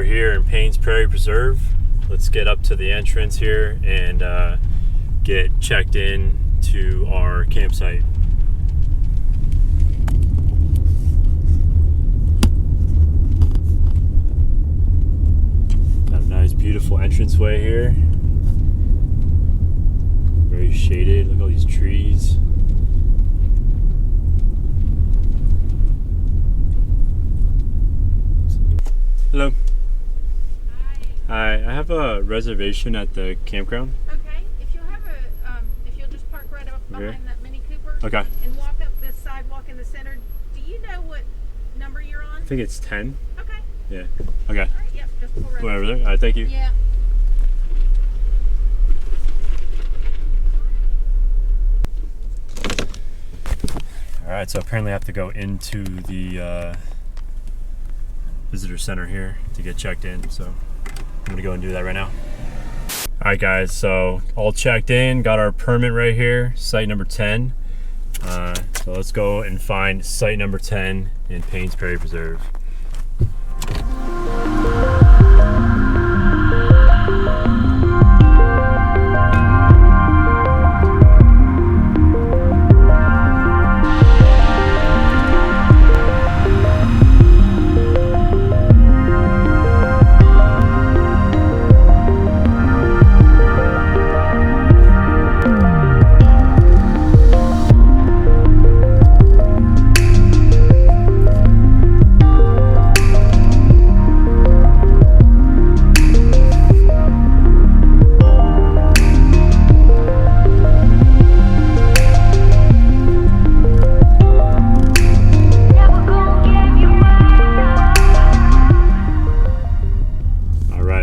we're here in Paynes Praire Preserve. Let's get up to the entrance here and get checked in to our campsite. Got a nice, beautiful entranceway here. Very shaded. Look at all these trees. Hello. Hi. I have a reservation at the campground. Okay. If you'll just park right up behind that Mini Cooper. Okay. And walk up this sidewalk in the center. Do you know what number you're on? I think it's 10. Okay. Yeah. Okay. All right. Yep. Just pull right Go over there. All right. Thank you. Yeah. All right. So apparently I have to go into the visitor center here to get checked in. So I'm gonna go and do that right now. All right, guys. So all checked in. Got our permit right here. Site number 10. So let's go and find site number 10 in Paynes Praire Preserve.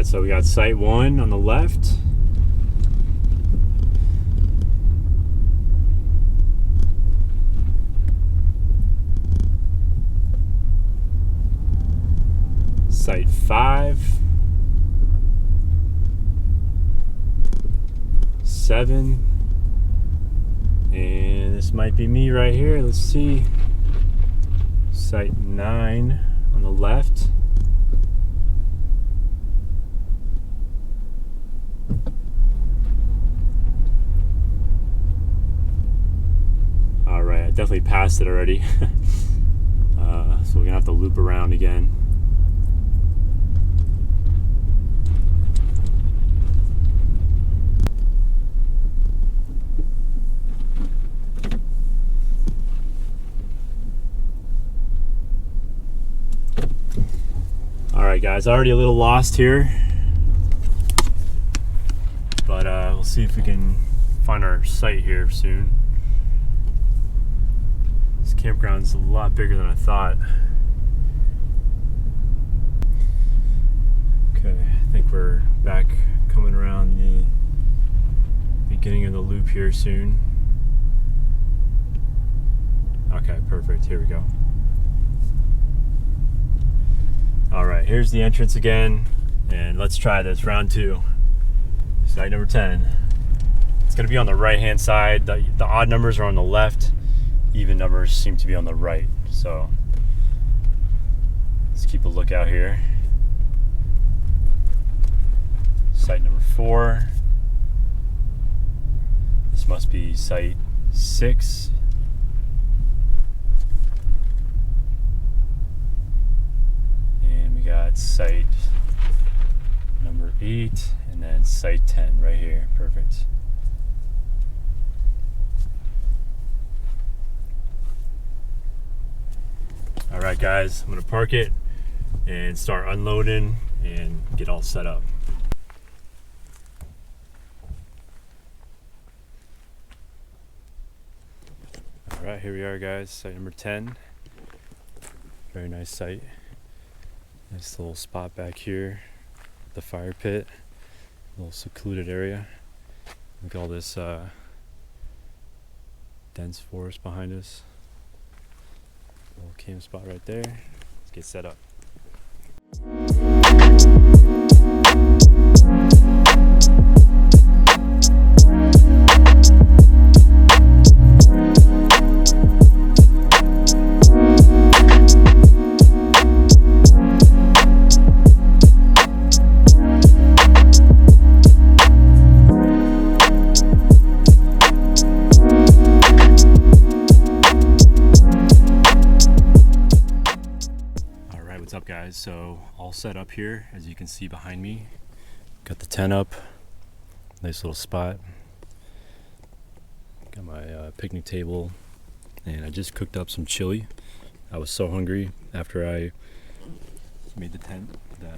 So we got site 1 on the left. Site 5. 7. And this might be me right here. Let's see. Site 9 on the left. Alright, I definitely passed it already. So we're gonna have to loop around again. Alright guys, already a little lost here. But we'll see if we can find our site here soon. This campground's a lot bigger than I thought. Okay, I think we're back coming around the beginning of the loop here soon. Okay, perfect. Here we go. Alright, here's the entrance again. And let's try this, round 2. Site number 10. It's going to be on the right hand side. The odd numbers are on the left. Even numbers seem to be on the right. So let's keep a lookout here. Site number 4. This must be site 6. And we got site number 8 and then site 10 right here. Perfect. Alright guys, I'm gonna park it and start unloading and get all set up. Alright, here we are guys, site number 10. Very nice site. Nice little spot back here. The fire pit. A little secluded area. Look at all this dense forest behind us. Little camp spot right there. Let's get set up. so all set up here, as you can see behind me. Got the tent up, nice little spot. Got my picnic table, and I just cooked up some chili. I was so hungry after I made the tent that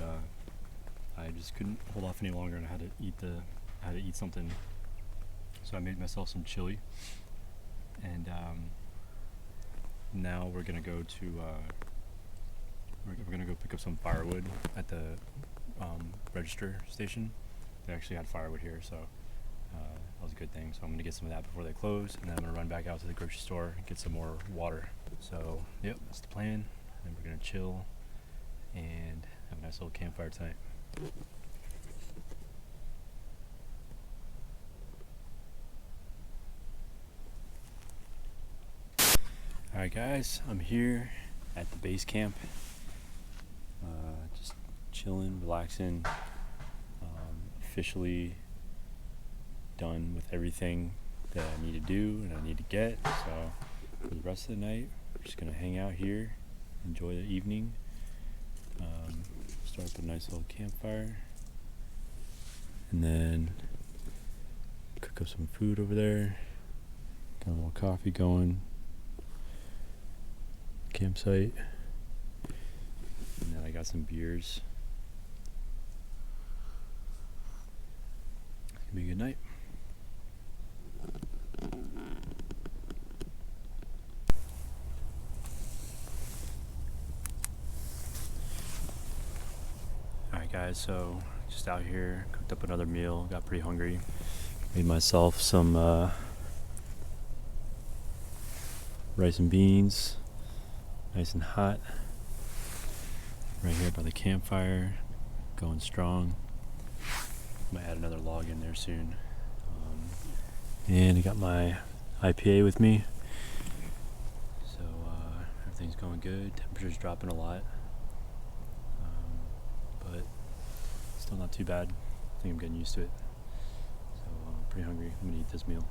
I just couldn't hold off any longer, and I had to eat something. So I made myself some chili, and now we're gonna go pick up some firewood at the register station. They actually had firewood here, so that was a good thing. So I'm gonna get some of that before they close, and then I'm gonna run back out to the grocery store and get some more water. So yep, that's the plan. And we're gonna chill and have a nice little campfire tonight. Alright guys, I'm here at the base camp, just chilling, relaxing, officially done with everything that I need to do and I need to get. So for the rest of the night, we're just going to hang out here, enjoy the evening, start up a nice little campfire, and then cook up some food over there, got a little coffee going. Campsite, and then I got some beers. It's gonna be a good night. Alright guys, so just out here, cooked up another meal, got pretty hungry. Made myself some rice and beans. Nice and hot, right here by the campfire, going strong. Might add another log in there soon. And I got my IPA with me, so everything's going good. Temperature's dropping a lot, but still not too bad. I think I'm getting used to it. So I'm pretty hungry. I'm gonna eat this meal.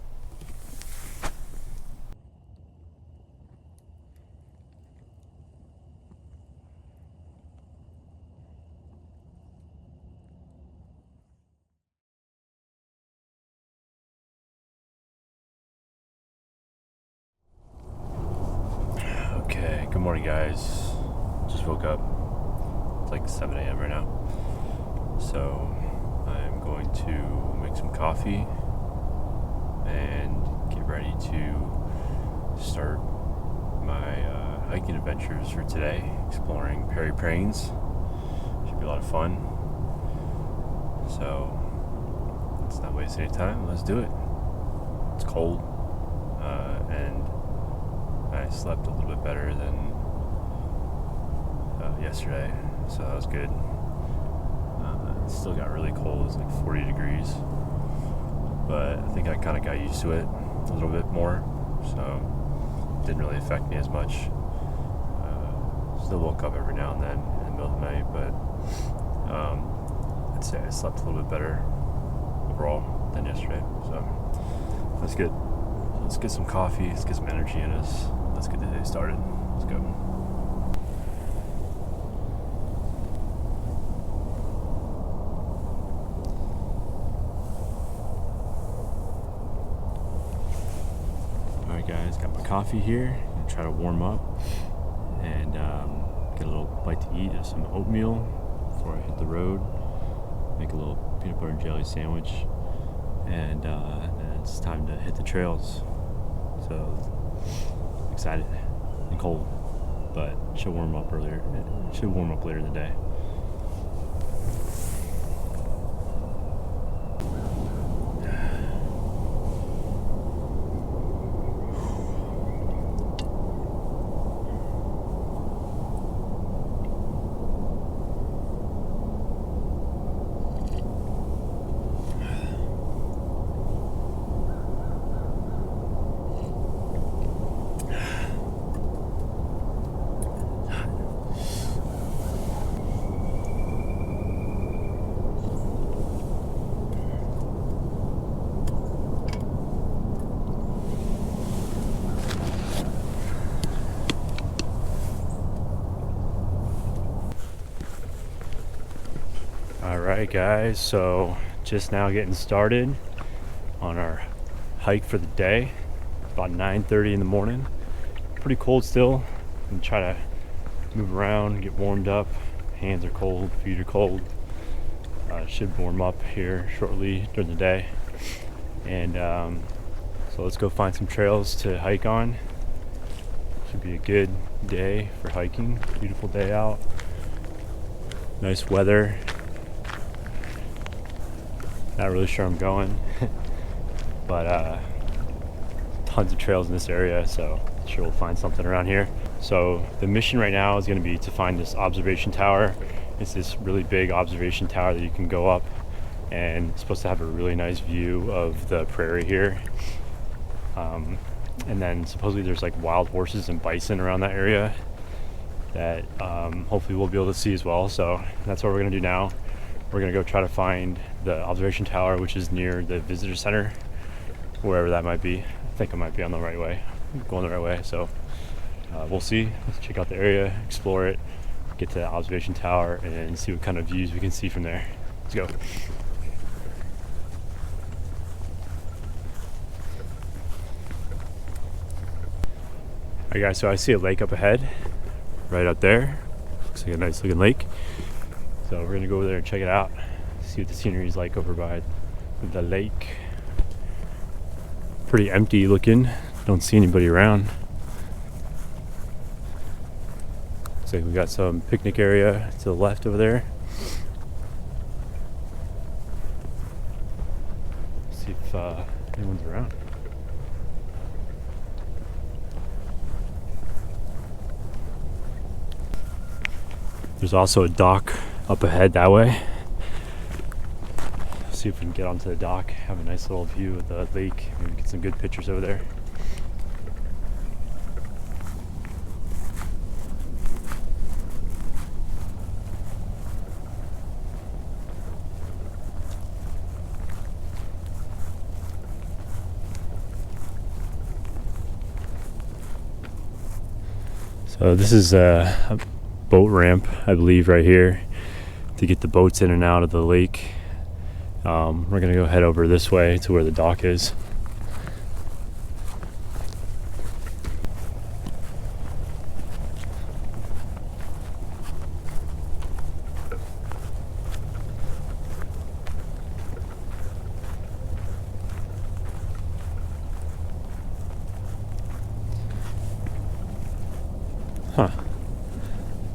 Okay, good morning guys. Just woke up. It's like 7 a.m. right now. So I'm going to make some coffee and get ready to start my hiking adventures for today, exploring Paynes Praire. Should be a lot of fun. So let's not waste any time. Let's do it. It's cold, and I slept a little bit better than yesterday, so that was good. It still got really cold. It's like 40 degrees, but I think I kind of got used to it a little bit more, so it didn't really affect me as much. Still woke up every now and then in the middle of the night, but I'd say I slept a little bit better overall than yesterday, so that's good. Let's get some coffee, let's get some energy in us. Let's get the day started. Let's go. Alright guys, got my coffee here. I'm gonna try to warm up and get a little bite to eat of some oatmeal before I hit the road. Make a little peanut butter and jelly sandwich, and then it's time to hit the trails. So excited and cold, but should warm up earlier. It should warm up later in the day. All right, guys, so just now getting started on our hike for the day. About 9:30 in the morning. Pretty cold still. I'm gonna try to move around, get warmed up. Hands are cold, feet are cold. Should warm up here shortly during the day. And so let's go find some trails to hike on. Should be a good day for hiking. Beautiful day out. Nice weather. Not really sure I'm going, but tons of trails in this area, so I'm sure we'll find something around here. So the mission right now is going to be to find this observation tower. It's this really big observation tower that you can go up, and it's supposed to have a really nice view of the prairie here. And then supposedly there's like wild horses and bison around that area that hopefully we'll be able to see as well. So that's what we're going to do now. We're going to go try to find the observation tower, which is near the visitor center, wherever that might be. I think I might be on the right way, going the right way. So we'll see. Let's check out the area, explore it, get to the observation tower, and see what kind of views we can see from there. Let's go. Alright guys, so I see a lake up ahead, right up there. Looks like a nice looking lake. So we're gonna go over there and check it out, see what the scenery is like over by the lake. Pretty empty looking, don't see anybody around. Looks like we got some picnic area to the left over there. See if anyone's around. There's also a dock up ahead that way. See if we can get onto the dock, have a nice little view of the lake, maybe get some good pictures over there. So this is a boat ramp, I believe, right here to get the boats in and out of the lake. We're gonna go head over this way to where the dock is. Huh.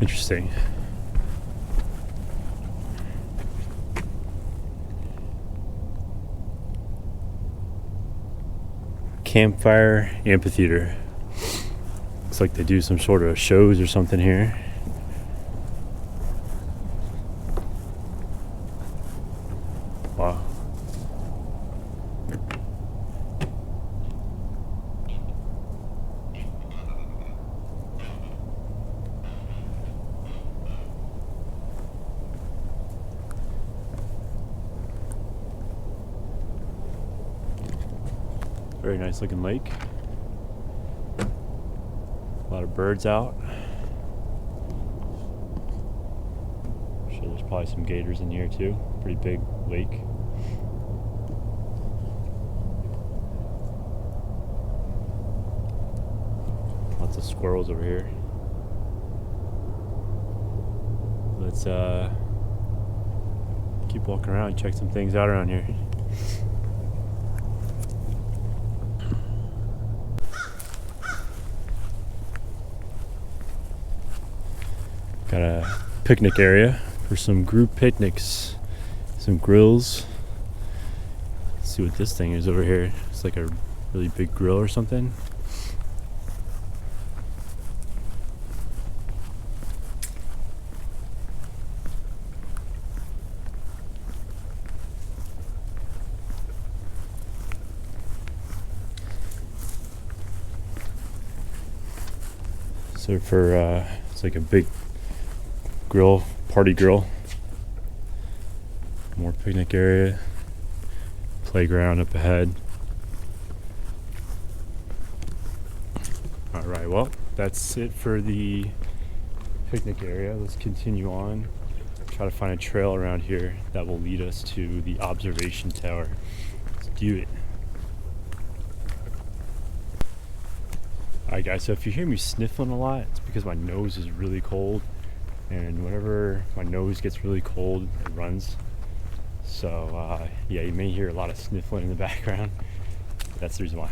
Interesting. Campfire amphitheater. Looks like they do some sort of shows or something here. Wow. Very nice looking lake. A lot of birds out. I'm sure there's probably some gators in here too. Pretty big lake. Lots of squirrels over here. Let's keep walking around and check some things out around here. Got a picnic area for some group picnics, some grills. Let's see what this thing is over here. It's like a really big grill or something. So for it's like a big grill, party grill. More picnic area, playground up ahead. All right, well, that's it for the picnic area. Let's continue on. try to find a trail around here that will lead us to the observation tower. Let's do it. Alright guys, so if you hear me sniffling a lot, it's because my nose is really cold, and whenever my nose gets really cold, it runs. So yeah, you may hear a lot of sniffling in the background. That's the reason why.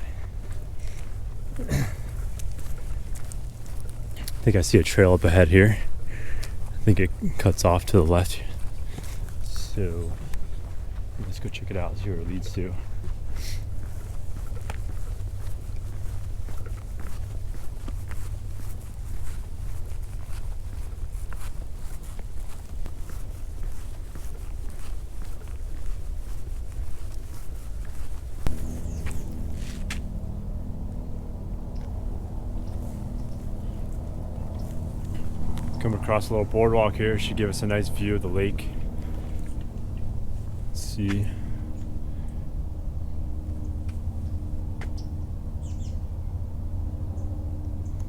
I think I see a trail up ahead here. I think it cuts off to the left. So let's go check it out, see where it leads to. Come across a little boardwalk here, should give us a nice view of the lake. Let's see.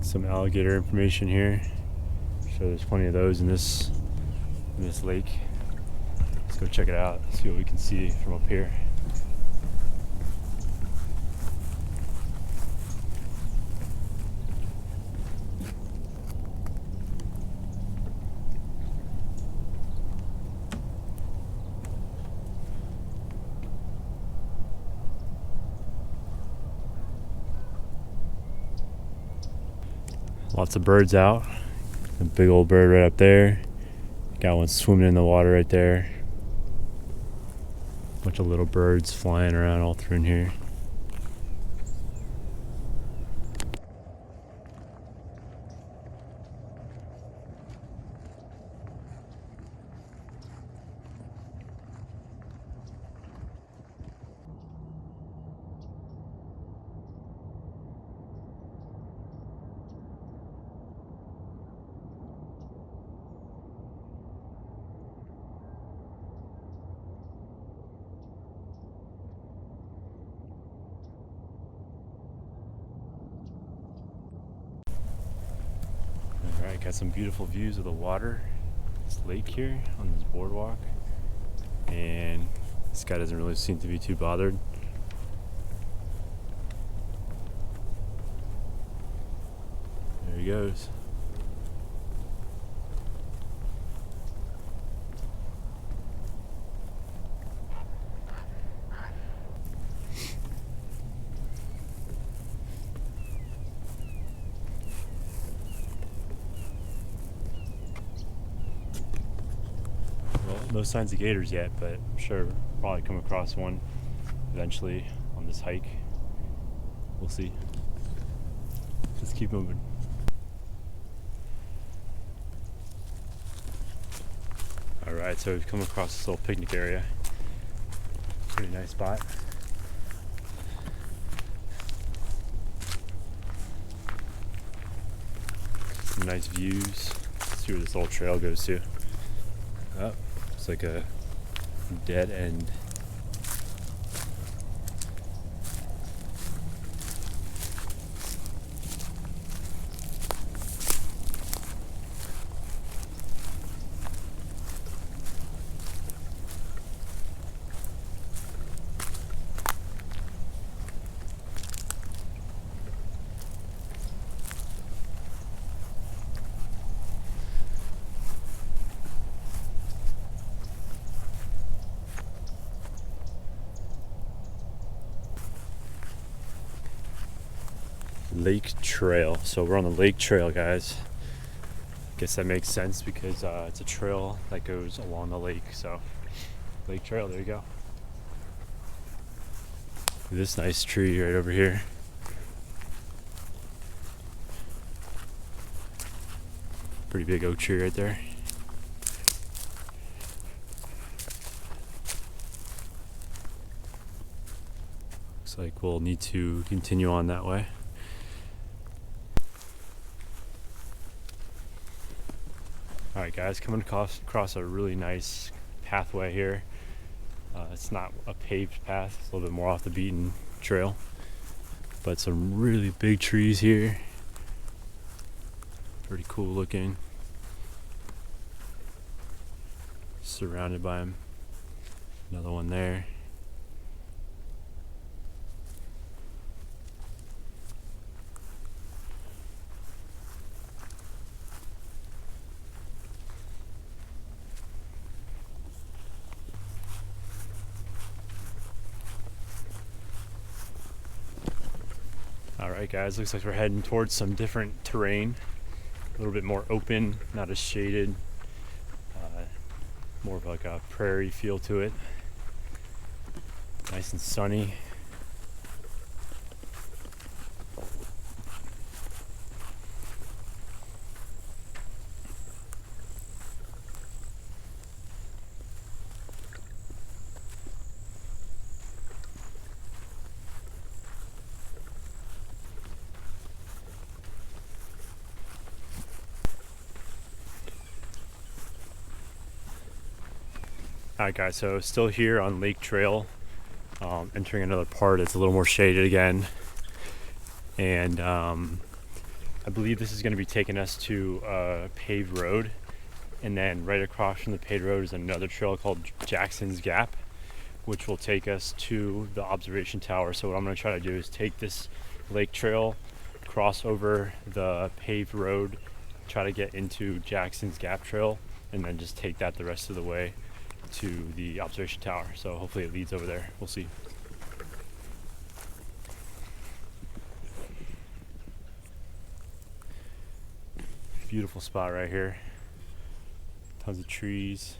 Some alligator information here. So there's plenty of those in this lake. Let's go check it out, see what we can see from up here. Lots of birds out. A big old bird right up there. Got one swimming in the water right there. Bunch of little birds flying around all through in here. Alright, got some beautiful views of the water, this lake here on this boardwalk, and this guy doesn't really seem to be too bothered. There he goes. No signs of gators yet, but I'm sure we'll probably come across one eventually on this hike. We'll see. Just keep moving. Alright, so we've come across this little picnic area. Pretty nice spot. Some nice views. Let's see where this little trail goes to. Oh. It's like a dead end. Lake trail. So we're on the lake trail, guys. Guess that makes sense because it's a trail that goes along the lake. So lake trail, there you go. This nice tree right over here. Pretty big oak tree right there. Looks like we'll need to continue on that way. Alright guys, coming across a really nice pathway here. It's not a paved path, it's a little bit more off the beaten trail. But some really big trees here. Pretty cool looking. surrounded by them. Another one there. Alright guys, looks like we're heading towards some different terrain. A little bit more open, not as shaded. More of like a prairie feel to it. Nice and sunny. Alright guys, so still here on Lake Trail, entering another part. It's a little more shaded again, and I believe this is going to be taking us to a paved road, and then right across from the paved road is another trail called Jackson's Gap, which will take us to the observation tower. So what I'm going to try to do is take this lake trail, cross over the paved road, try to get into Jackson's Gap trail, and then just take that the rest of the way to the observation tower. So hopefully it leads over there. We'll see. Beautiful spot right here. Tons of trees.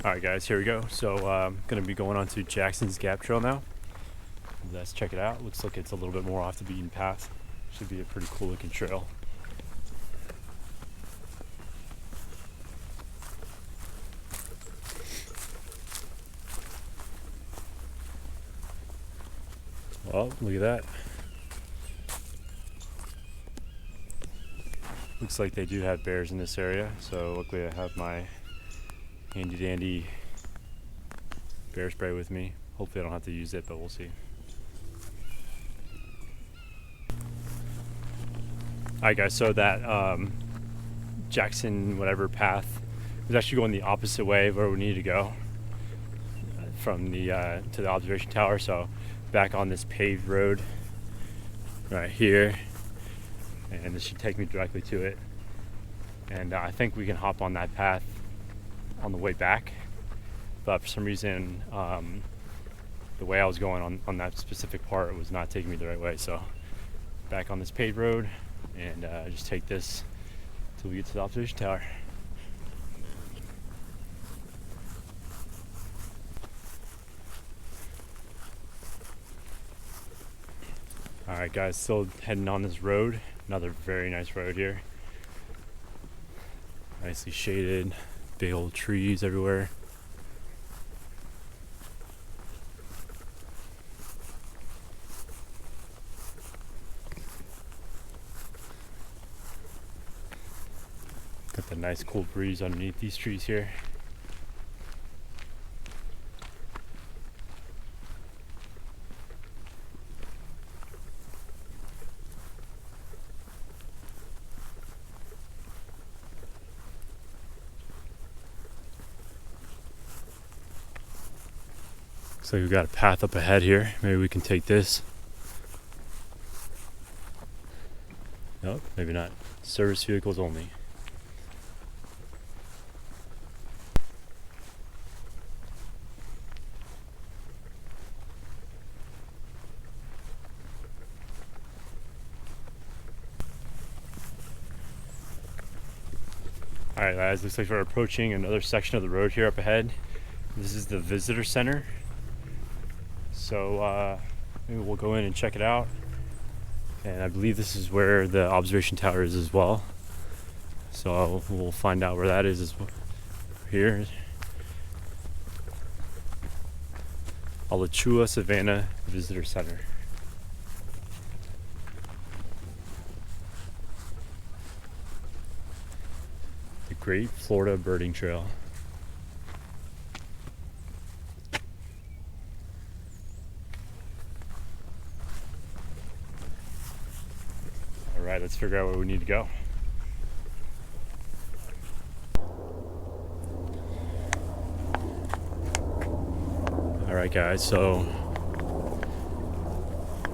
Alright guys, here we go. So I'm going to be going on to Jackson's Gap Trail now. Let's check it out. Looks like it's a little bit more off the beaten path. Should be a pretty cool looking trail. Well, look at that. Looks like they do have bears in this area, so luckily I have my handy dandy bear spray with me. Hopefully I don't have to use it, but we'll see. Alright guys, so that Jackson whatever path was actually going the opposite way of where we needed to go from the to the observation tower. So back on this paved road right here, and this should take me directly to it. And I think we can hop on that path on the way back, but for some reason the way I was going on that specific part was not taking me the right way. So back on this paved road, and just take this till we get to the observation tower. Alright guys, still heading on this road. Another very nice road here. Nicely shaded, big old trees everywhere. Got the nice cool breeze underneath these trees here. Looks like we've got a path up ahead here. Maybe we can take this. Nope, maybe not. Service vehicles only. Alright guys, looks like we're approaching another section of the road here up ahead. This is the visitor center. So maybe we'll go in and check it out. And I believe this is where the observation tower is as well. So we'll find out where that is as well. Here. Alachua Savannah Visitor Center. The Great Florida Birding Trail. All right, let's figure out where we need to go. All right, guys, so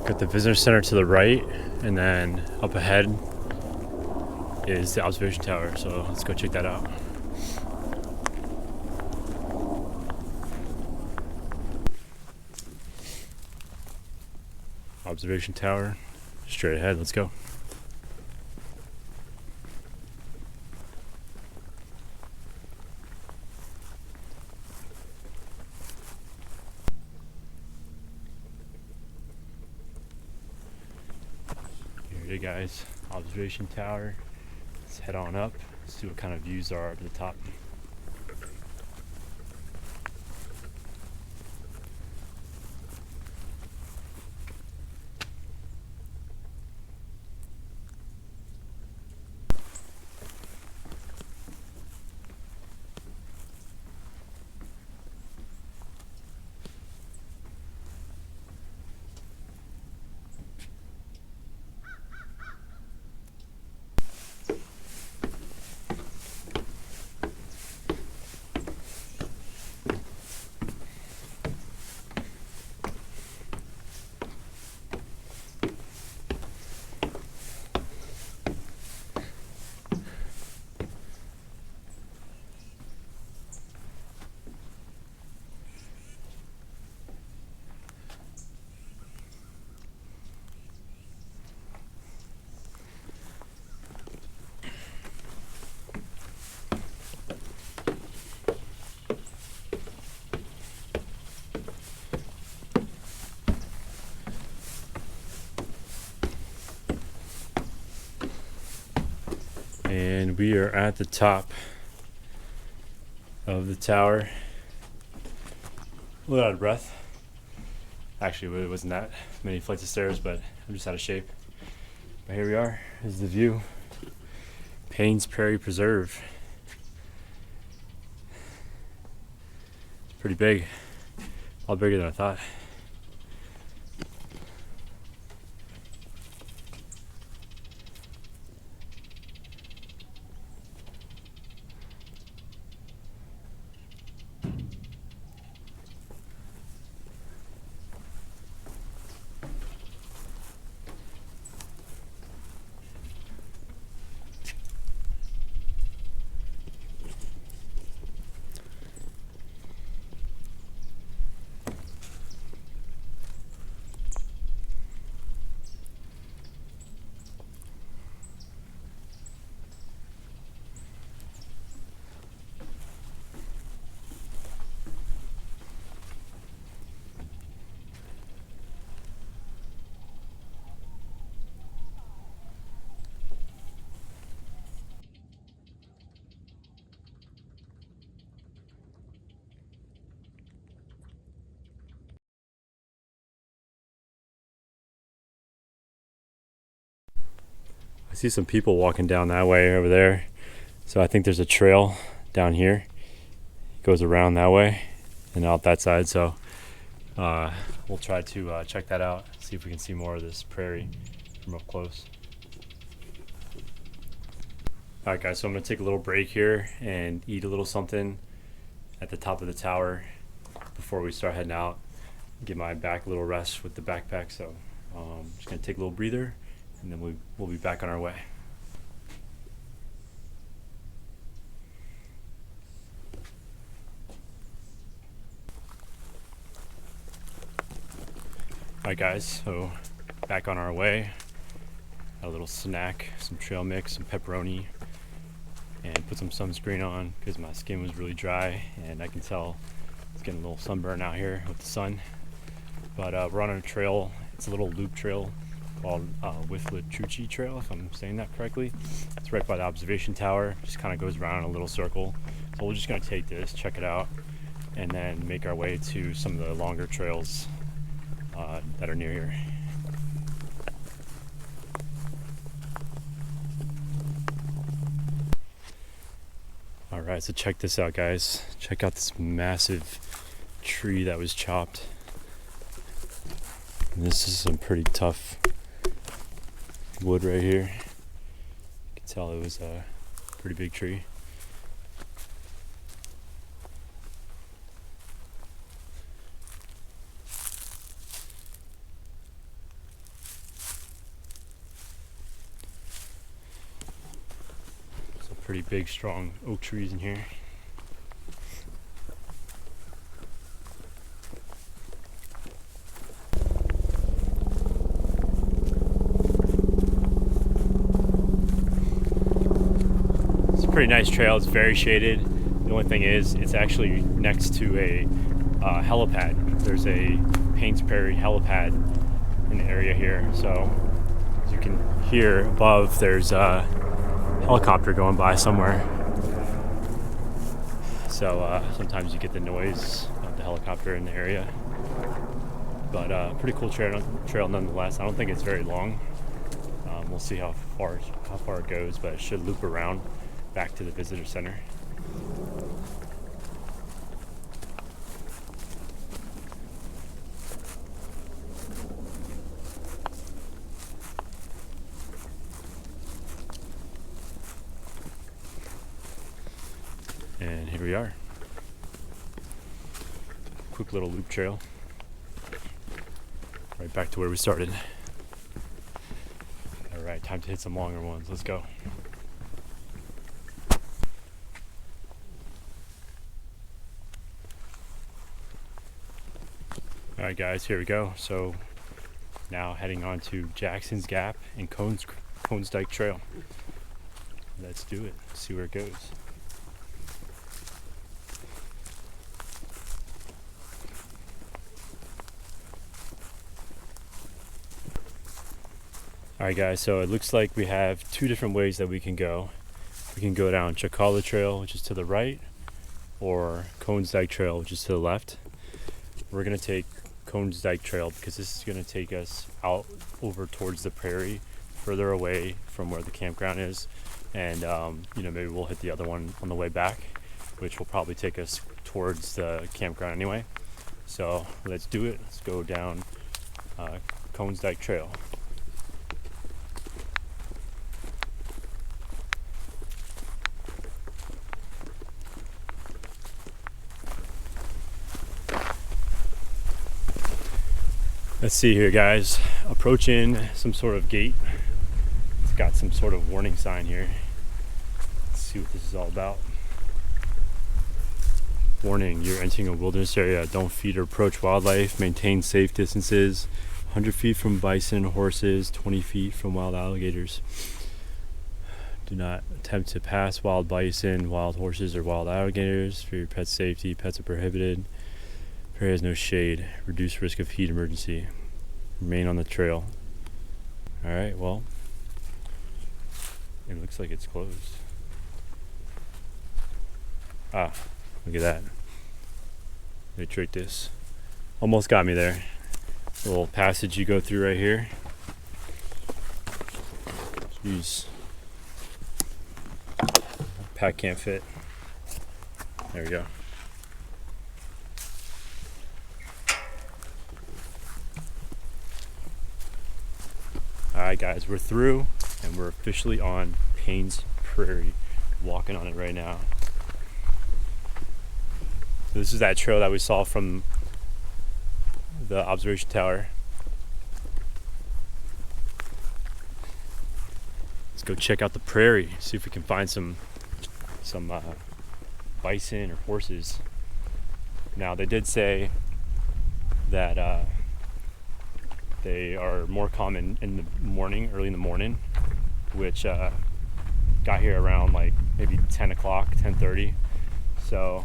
got the visitor center to the right, and then up ahead is the observation tower, so let's go check that out. Observation tower, straight ahead, let's go. Here it is, guys, observation tower. Let's head on up, see what kind of views are up at the top. And we are at the top of the tower. A little out of breath. Actually, it wasn't that many flights of stairs, but I'm just out of shape. But here we are. This is the view. Paynes Praire Preserve. It's pretty big. A lot bigger than I thought. I see some people walking down that way over there. So I think there's a trail down here. It goes around that way and out that side. So we'll try to check that out, see if we can see more of this prairie from up close. All right, guys, so I'm gonna take a little break here and eat a little something at the top of the tower before we start heading out. Give my back a little rest with the backpack. So just gonna take a little breather, and then we'll be back on our way. All right, guys, so back on our way. Got a little snack, some trail mix, some pepperoni, and put some sunscreen on because my skin was really dry, and I can tell it's getting a little sunburn out here with the sun. But we're on a trail. It's a little loop trail called Withlacoochee Trail, if I'm saying that correctly. It's right by the observation tower. Just kind of goes around in a little circle. So we're just gonna take this, check it out, and then make our way to some of the longer trails that are near here. Alright, so check this out, guys. Check out this massive tree that was chopped. And this is some pretty tough wood right here. You can tell it was a pretty big tree. Some pretty big, strong oak trees in here. Pretty nice trail. It's very shaded. The only thing is it's actually next to a helipad. There's a Paynes Praire helipad in the area here, so as you can hear above, there's a helicopter going by somewhere, so sometimes you get the noise of the helicopter in the area, but pretty cool trail nonetheless. I don't think it's very long. We'll see how far it goes, but it should loop around back to the visitor center. And here we are. Quick little loop trail. Right back to where we started. All right, time to hit some longer ones. Let's go. Alright guys, here we go. So now heading on to Jackson's Gap and Cones Dyke Trail. Let's do it. See where it goes. Alright guys, so it looks like we have two different ways that we can go. We can go down Chicala Trail, which is to the right, or Cones Dyke Trail, which is to the left. We're going to take Cones Dyke Trail because this is going to take us out over towards the prairie, further away from where the campground is, and maybe we'll hit the other one on the way back, which will probably take us towards the campground anyway. So let's do it. Let's go down Cones Dyke Trail. Let's see here, guys. Approaching some sort of gate. It's got some sort of warning sign here. Let's see what this is all about. Warning, you're entering a wilderness area. Don't feed or approach wildlife. Maintain safe distances. 100 feet from bison, horses, 20 feet from wild alligators. Do not attempt to pass wild bison, wild horses, or wild alligators. For your pet's safety, pets are prohibited. Prairie has no shade. Reduce risk of heat emergency. Remain on the trail. Alright, well, it looks like it's closed. Ah, look at that. Let me trick this. Almost got me there. A little passage you go through right here. Jeez. Pack can't fit. There we go. Alright guys, we're through and we're officially on Paynes Praire, walking on it right now. So this is that trail that we saw from the observation tower. Let's go check out the prairie, see if we can find some bison or horses. Now they did say that they are more common in the morning, early in the morning, which got here around like maybe 10 o'clock, 10:30. So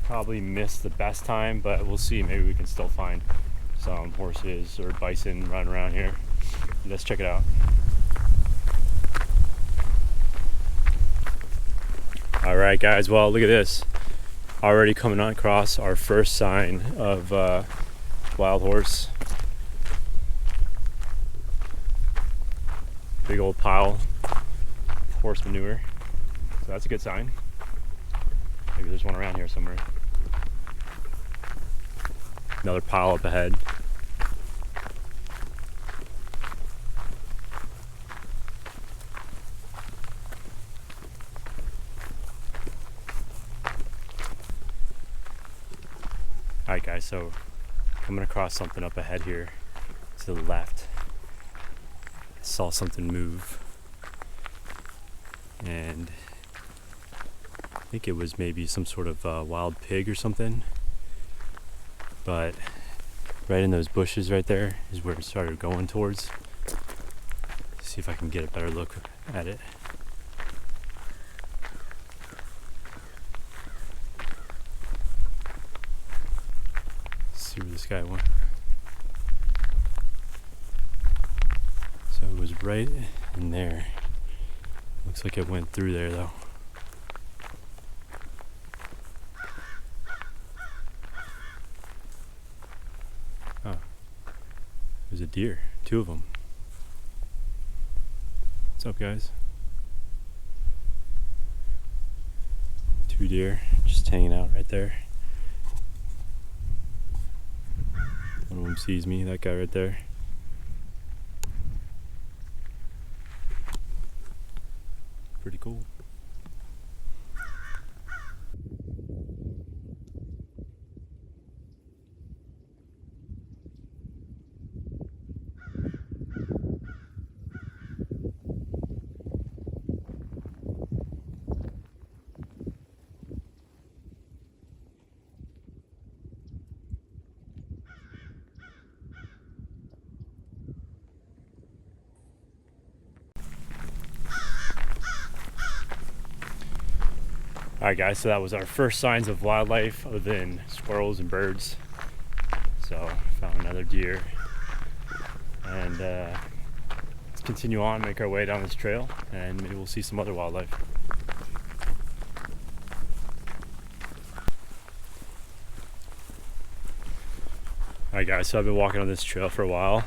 probably missed the best time, but we'll see. Maybe we can still find some horses or bison running around here. Let's check it out. All right, guys. Well, look at this. Already coming across our first sign of wild horse. Big old pile of horse manure. So that's a good sign. Maybe there's one around here somewhere. Another pile up ahead. Alright guys, so coming across something up ahead here to the left. I saw something move, and I think it was maybe some sort of wild pig or something, but right in those bushes right there is where it started going towards. See if I can get a better look at it. See where this guy went. So it was right in there. Looks like it went through there though. Oh, there's a deer, 2 of them. What's up guys? 2 deer just hanging out right there. One of them sees me, that guy right there. Pretty cool. Alright guys, so that was our first signs of wildlife other than squirrels and birds. So found another deer, and let's continue on, make our way down this trail, and maybe we'll see some other wildlife. Alright guys, so I've been walking on this trail for a while.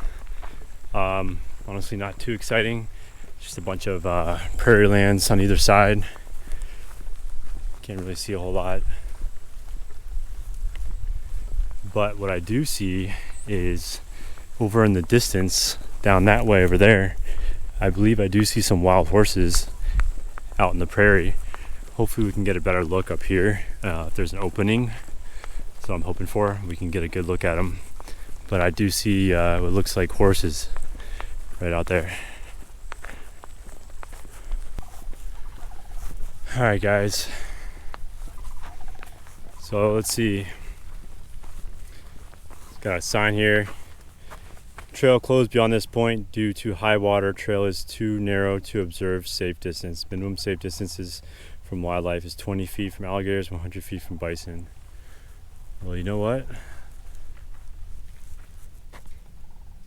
Honestly not too exciting, just a bunch of prairie lands on either side. Can't really see a whole lot, but what I do see is over in the distance down that way over there, I believe I do see some wild horses out in the prairie. Hopefully we can get a better look up here if there's an opening, so I'm hoping for we can get a good look at them. But I do see what looks like horses right out there. Alright guys, so let's see. Got a sign here. Trail closed beyond this point due to high water. Trail is too narrow to observe safe distance. Minimum safe distances from wildlife is 20 feet from alligators, 100 feet from bison. Well, you know what?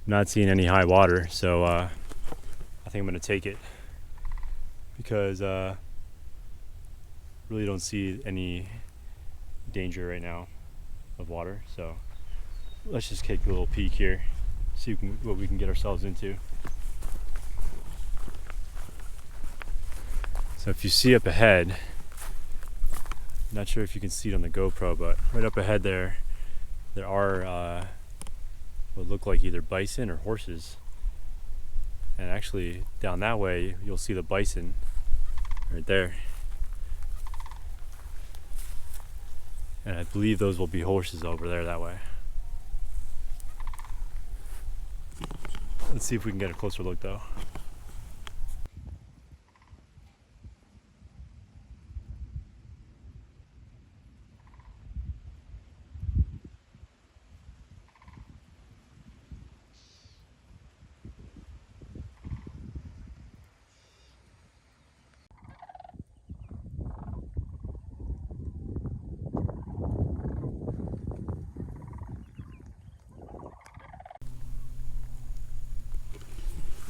Not seeing any high water, so I think I'm gonna take it because really don't see any danger right now of water. So let's just take a little peek here, see what we can get ourselves into. So if you see up ahead, not sure if you can see it on the GoPro, but right up ahead there are what look like either bison or horses. And actually down that way you'll see the bison right there. And I believe those will be horses over there that way. Let's see if we can get a closer look though.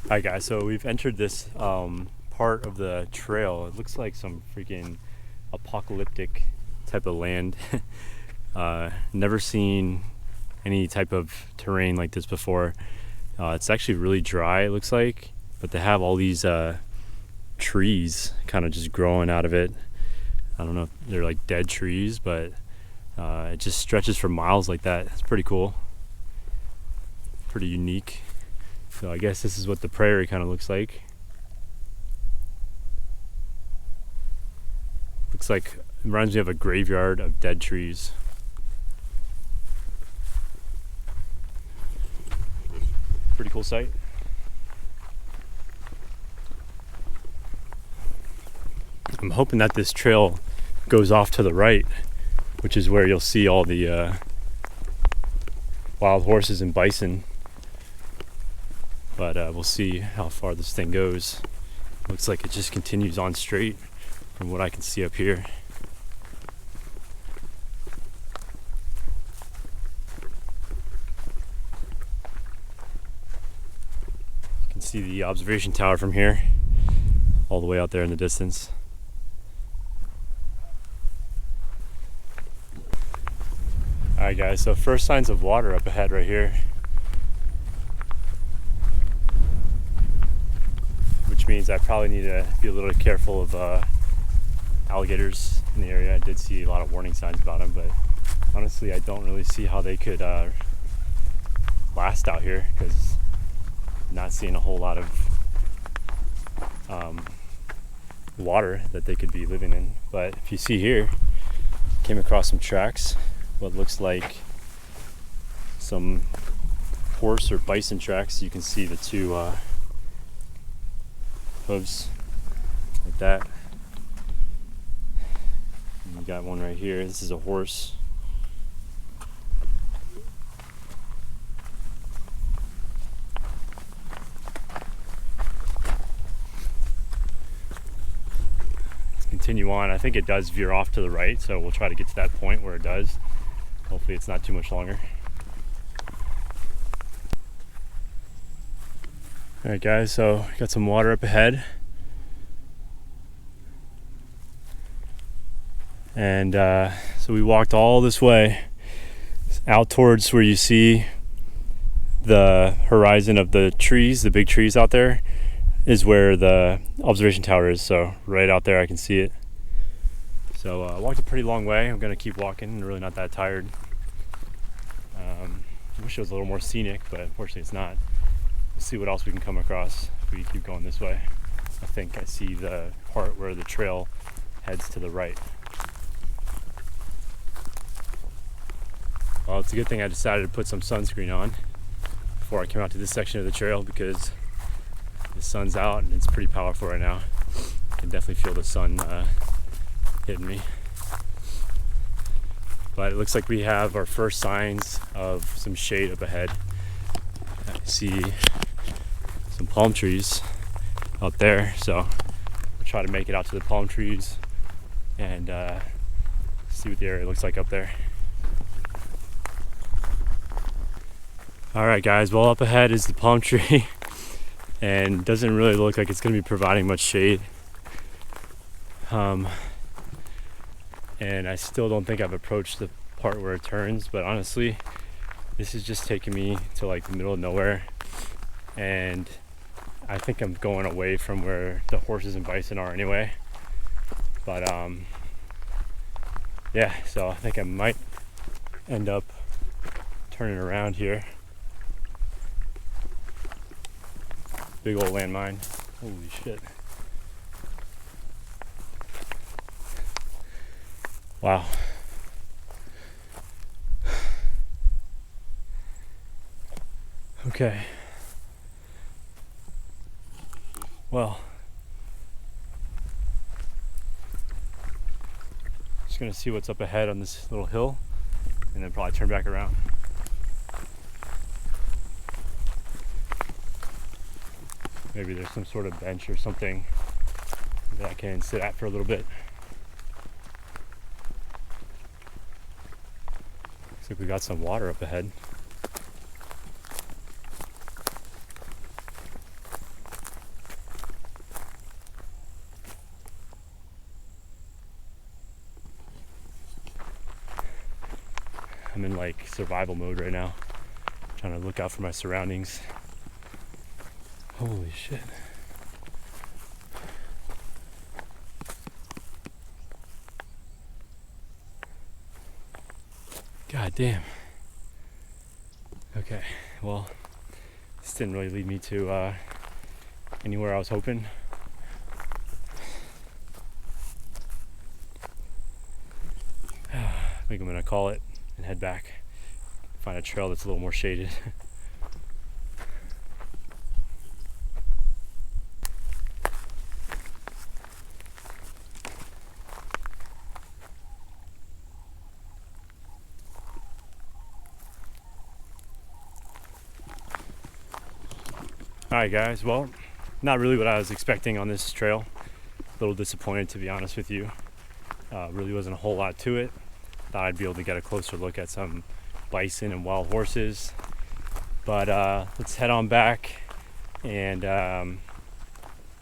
Alright guys, so we've entered this part of the trail. It looks like some freaking apocalyptic type of land. Never seen any type of terrain like this before. It's actually really dry, it looks like, but they have all these trees kind of just growing out of it. I don't know if they're like dead trees, but it just stretches for miles like that. It's pretty cool, pretty unique. So I guess this is what the prairie kind of looks like. Looks like, it reminds me of a graveyard of dead trees. Pretty cool sight. I'm hoping that this trail goes off to the right, which is where you'll see all the wild horses and bison. But we'll see how far this thing goes. Looks like it just continues on straight from what I can see up here. You can see the observation tower from here, all the way out there in the distance. Alright guys, so first signs of water up ahead right here. Which means I probably need to be a little careful of alligators in the area. I did see a lot of warning signs about them, but honestly I don't really see how they could last out here, because I'm not seeing a whole lot of water that they could be living in. But if you see here, came across some tracks, what looks like some horse or bison tracks. You can see the two hooves like that. And we got one right here. This is a horse. Let's continue on. I think it does veer off to the right, so we'll try to get to that point where it does. Hopefully it's not too much longer. Alright guys, so got some water up ahead. And so we walked all this way out towards where you see the horizon of the trees, the big trees out there, is where the observation tower is. So right out there I can see it. So I walked a pretty long way. I'm gonna keep walking. I'm really not that tired. I wish it was a little more scenic, but unfortunately it's not. We'll see what else we can come across if we keep going this way. I think I see the part where the trail heads to the right. Well, it's a good thing I decided to put some sunscreen on before I came out to this section of the trail, because the sun's out and it's pretty powerful right now. I can definitely feel the sun hitting me. But it looks like we have our first signs of some shade up ahead. I see some palm trees out there, so we'll try to make it out to the palm trees and see what the area looks like up there. Alright guys, well up ahead is the palm tree and doesn't really look like it's going to be providing much shade. And I still don't think I've approached the part where it turns, but honestly this is just taking me to like the middle of nowhere, and I think I'm going away from where the horses and bison are anyway. But yeah, so I think I might end up turning around here. Big old landmine. Holy shit. Wow. Okay. Well, just gonna see what's up ahead on this little hill and then probably turn back around. Maybe there's some sort of bench or something that I can sit at for a little bit. Looks like we got some water up ahead. like survival mode right now. Trying to look out for my surroundings. Holy shit. God damn. Okay, well, this didn't really lead me to anywhere I was hoping. I think I'm gonna call it and head back. Find a trail that's a little more shaded. Alright guys, well, not really what I was expecting on this trail. A little disappointed, to be honest with you. Really wasn't a whole lot to it. Thought I'd be able to get a closer look at some bison and wild horses. But let's head on back, and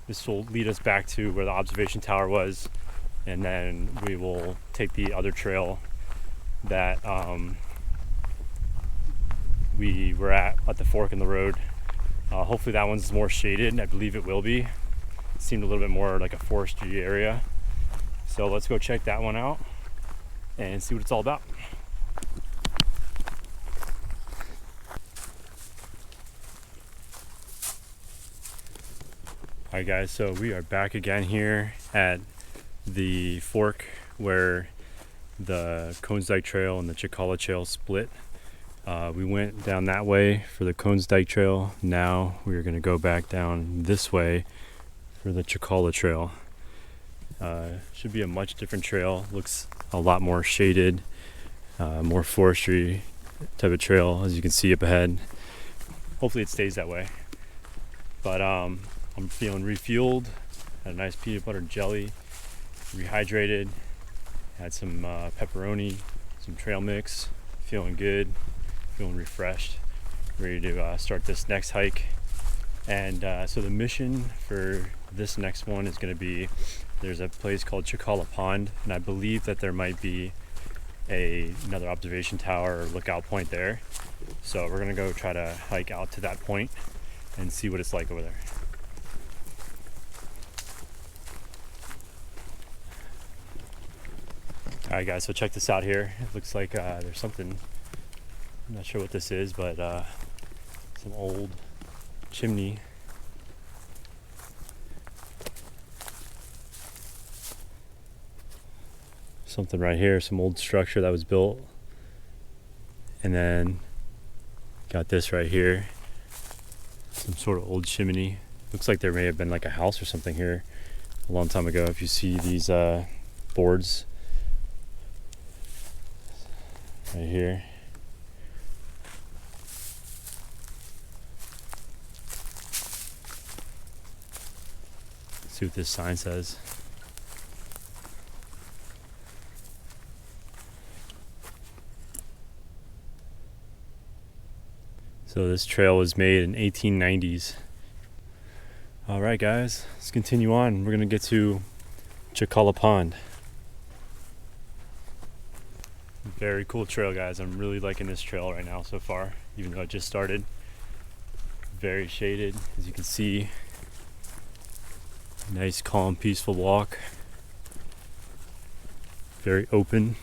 this will lead us back to where the observation tower was, and then we will take the other trail that we were at the fork in the road. Hopefully that one's more shaded. I believe it will be. It seemed a little bit more like a forestry area. So let's go check that one out and see what it's all about. Alright guys, so we are back again here at the fork where the Cones Dyke Trail and the Chicala Trail split. We went down that way for the Cones Dyke Trail. Now we're going to go back down this way for the Chicala Trail. Should be a much different trail. Looks a lot more shaded, more forestry type of trail, as you can see up ahead. Hopefully it stays that way. But I'm feeling refueled. Had a nice peanut butter jelly, rehydrated. Had some pepperoni, some trail mix. Feeling good. Feeling refreshed, ready to start this next hike. And so the mission for this next one is going to be, there's a place called Chicala Pond, and I believe that there might be another observation tower or lookout point there. So we're going to go try to hike out to that point and see what it's like over there. Alright guys, so check this out here. It looks like there's something, I'm not sure what this is, but some old chimney. Something right here, some old structure that was built. And then got this right here, some sort of old chimney. Looks like there may have been like a house or something here a long time ago. If you see these boards right here. See what this sign says. So this trail was made in 1890s. All right, guys, let's continue on. We're gonna get to Chicala Pond. Very cool trail, guys. I'm really liking this trail right now so far, even though it just started. Very shaded, as you can see. Nice, calm, peaceful walk. Very open.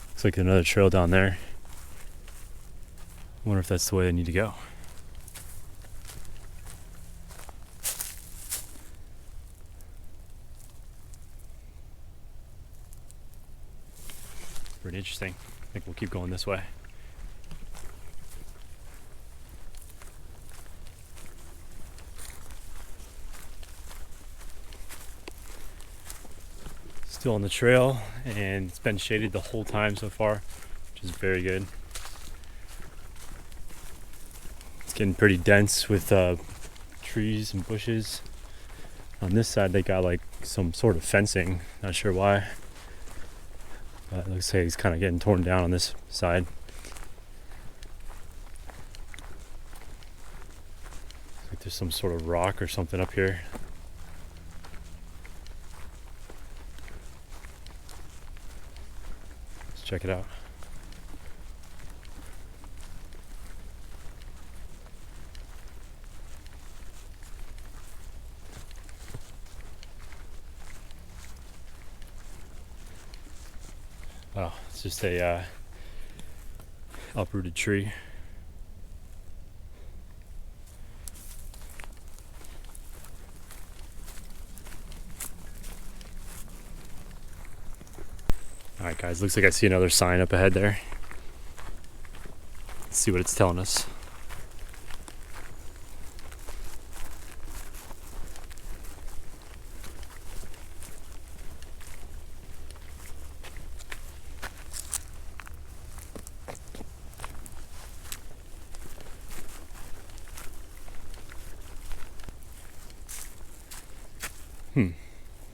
Looks like another trail down there. Wonder if that's the way I need to go. Pretty interesting. I think we'll keep going this way. Still on the trail, and it's been shaded the whole time so far, which is very good. It's getting pretty dense with trees and bushes. On this side they got like some sort of fencing, not sure why. But it looks like it's kind of getting torn down on this side. Looks like there's some sort of rock or something up here. check it out. Oh, it's just a uprooted tree. Alright guys, looks like I see another sign up ahead there. Let's see what it's telling us.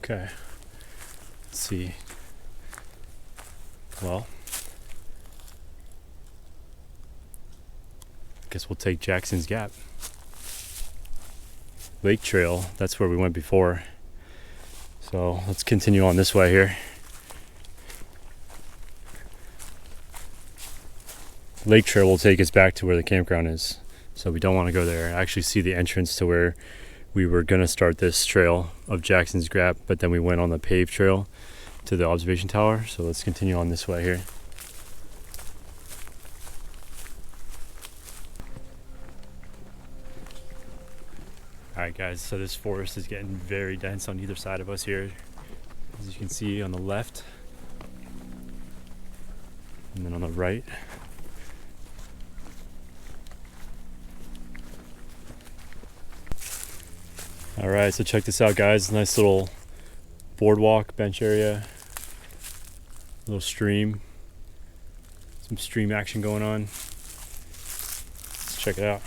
Okay. Let's see. Well, I guess we'll take Jackson's Gap. Lake Trail, that's where we went before. So let's continue on this way here. Lake Trail will take us back to where the campground is. So we don't want to go there. I actually see the entrance to where we were going to start this trail of Jackson's Gap, but then we went on the paved trail to the observation tower. So let's continue on this way here. Alright guys, so this forest is getting very dense on either side of us here. As you can see on the left, and then on the right. Alright, so check this out guys, nice little boardwalk, bench area, little stream, some stream action going on. Let's check it out.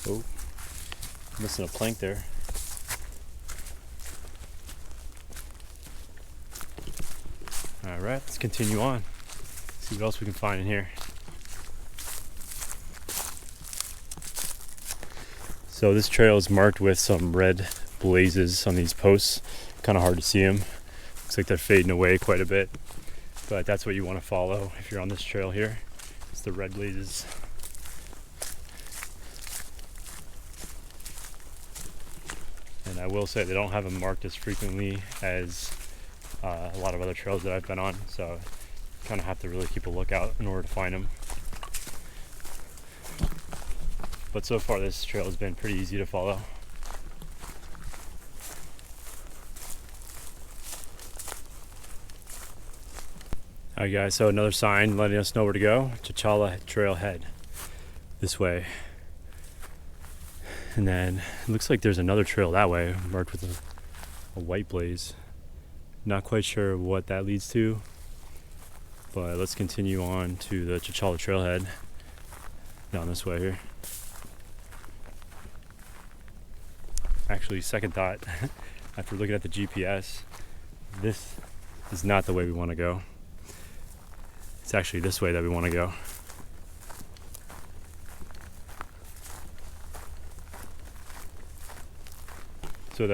Oh, missing a plank there. All right, let's continue on. See what else we can find in here. So this trail is marked with some red blazes on these posts. Kind of hard to see them. Looks like they're fading away quite a bit, but that's what you want to follow if you're on this trail here. It's the red blazes. And I will say they don't have them marked as frequently as a lot of other trails that I've been on, so you kind of have to really keep a lookout in order to find them. But so far this trail has been pretty easy to follow. Alright guys, so another sign letting us know where to go. Chichala Trailhead. This way. And then it looks like there's another trail that way, marked with a white blaze. Not quite sure what that leads to, but let's continue on to the Chichala Trailhead down this way here. Actually, second thought, after looking at the GPS, this is not the way we want to go. It's actually this way that we want to go. So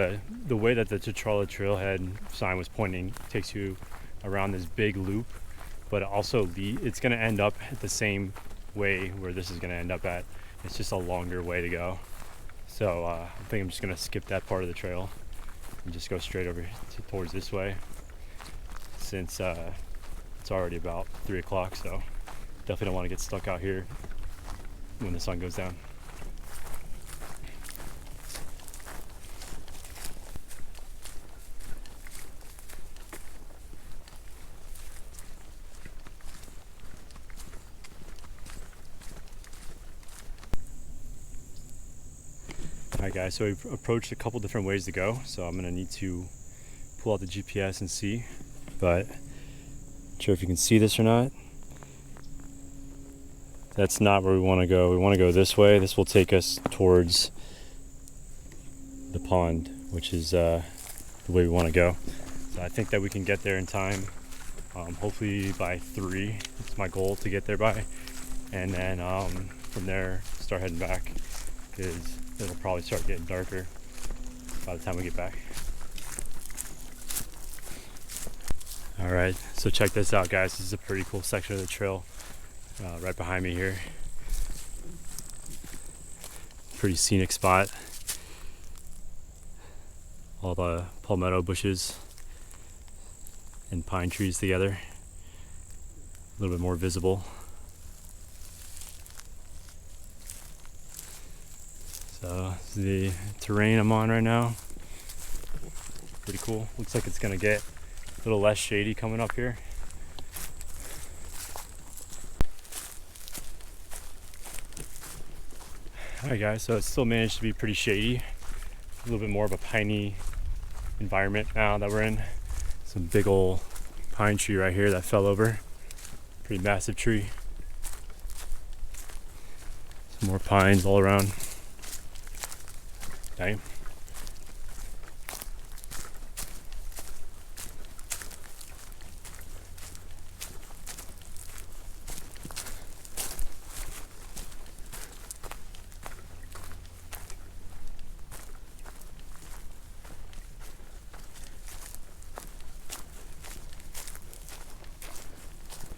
the way that the Chichala Trailhead sign was pointing takes you around this big loop, but also it's going to end up at the same way where this is going to end up at. It's just a longer way to go. So I think I'm just going to skip that part of the trail and just go straight over towards this way, since it's already about 3 o'clock, so definitely don't want to get stuck out here when the sun goes down. Alright guys, so we've approached a couple different ways to go, so I'm going to need to pull out the GPS and see, but not sure if you can see this or not. That's not where we want to go. We want to go this way. This will take us towards the pond, which is the way we want to go. So I think that we can get there in time. Hopefully by 3. It's my goal to get there by, and then from there start heading back, because it'll probably start getting darker by the time we get back. All right, so check this out, guys. This is a pretty cool section of the trail right behind me here. Pretty scenic spot. All the palmetto bushes and pine trees together, a little bit more visible. So this is the terrain I'm on right now. Pretty cool. Looks like it's gonna get a little less shady coming up here. Alright guys, so it still managed to be pretty shady. A little bit more of a piney environment now that we're in. Some big old pine tree right here that fell over. Pretty massive tree. Some more pines all around. Dang.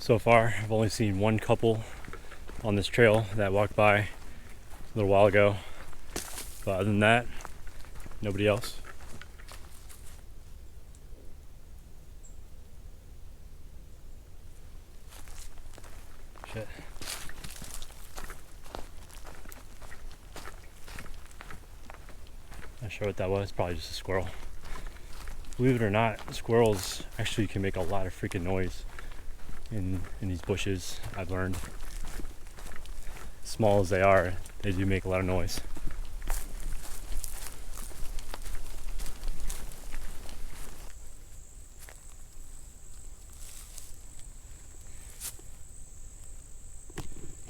So far, I've only seen one couple on this trail that walked by a little while ago. But other than that, nobody else. Shit. Not sure what that was, probably just a squirrel. Believe it or not, squirrels actually can make a lot of freaking noise in these bushes. I've learned, small as they are, they do make a lot of noise.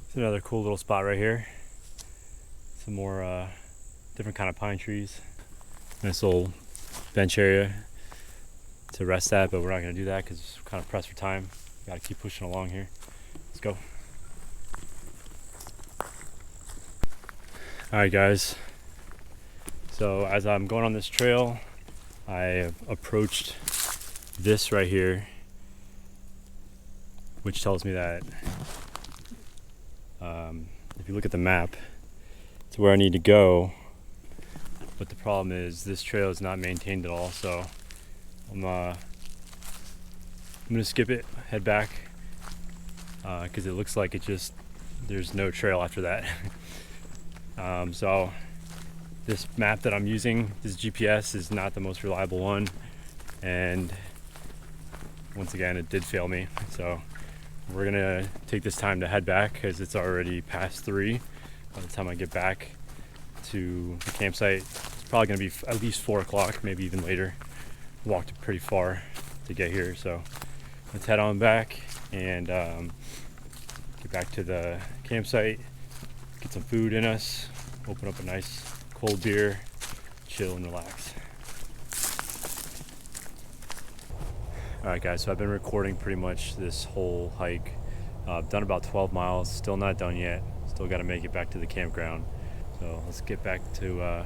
It's another cool little spot right here. Some more different kind of pine trees. Nice little bench area to rest at, but we're not going to do that because we're kind of pressed for time. Got to keep pushing along here. Let's go. Alright guys, so as I'm going on this trail, I approached this right here, which tells me that if you look at the map, it's where I need to go. But the problem is this trail is not maintained at all, so I'm gonna skip it, head back, because it looks like there's no trail after that. So this map that I'm using, this GPS, is not the most reliable one, and once again it did fail me. So we're gonna take this time to head back because it's already past 3. By the time I get back to the campsite, it's probably gonna be at least 4 o'clock, maybe even later. Walked pretty far to get here, so let's head on back and get back to the campsite, get some food in us, open up a nice cold beer, chill and relax. Alright guys, so I've been recording pretty much this whole hike. I've done about 12 miles, still not done yet. Still got to make it back to the campground. So let's get back to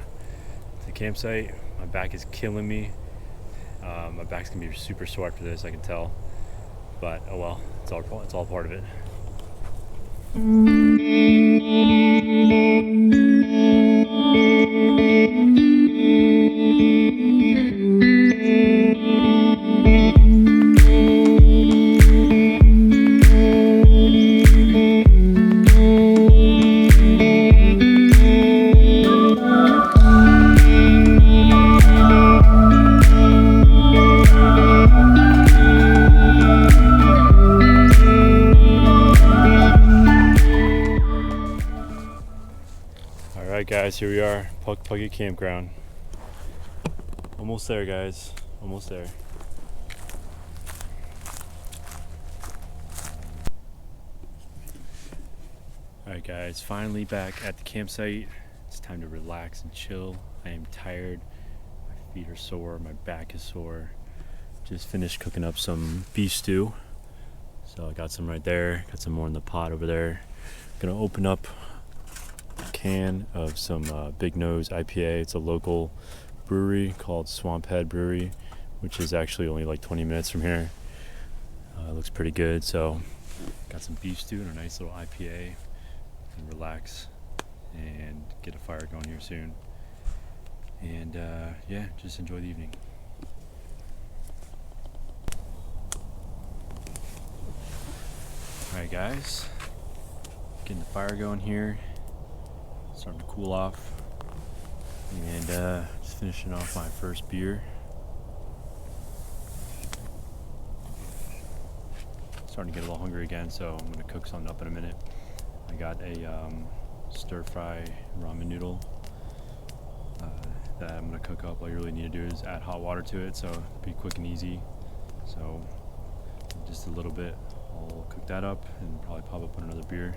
the campsite. My back is killing me. My back's gonna be super sore after this, I can tell. But oh well, it's all part of it. Alright guys, here we are, Puckett Campground. Almost there guys, almost there. Alright guys, finally back at the campsite. It's time to relax and chill. I am tired. My feet are sore, my back is sore. Just finished cooking up some beef stew. So I got some right there, got some more in the pot over there. Gonna open up a can of some Big Nose IPA. It's a local brewery called Swamp Head Brewery, which is actually only like 20 minutes from here. It looks pretty good. So got some beef stew and a nice little IPA. And relax and get a fire going here soon. And yeah, just enjoy the evening. Alright guys, getting the fire going here, starting to cool off, and just finishing off my first beer. Starting to get a little hungry again, so I'm going to cook something up in a minute. I got a stir-fry ramen noodle that I'm going to cook up. All you really need to do is add hot water to it, so it'll be quick and easy. So just a little bit. I'll cook that up and probably pop up on another beer.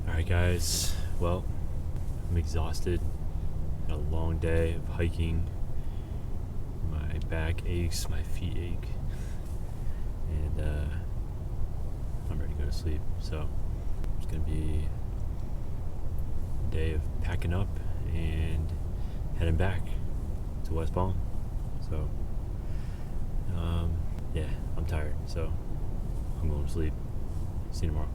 Alright guys, well, I'm exhausted. Had a long day of hiking. My back aches, my feet ache, and I'm ready to go to sleep. So it's gonna be a day of packing up and heading back to West Palm. So, yeah, I'm tired, so I'm going to sleep. See you tomorrow.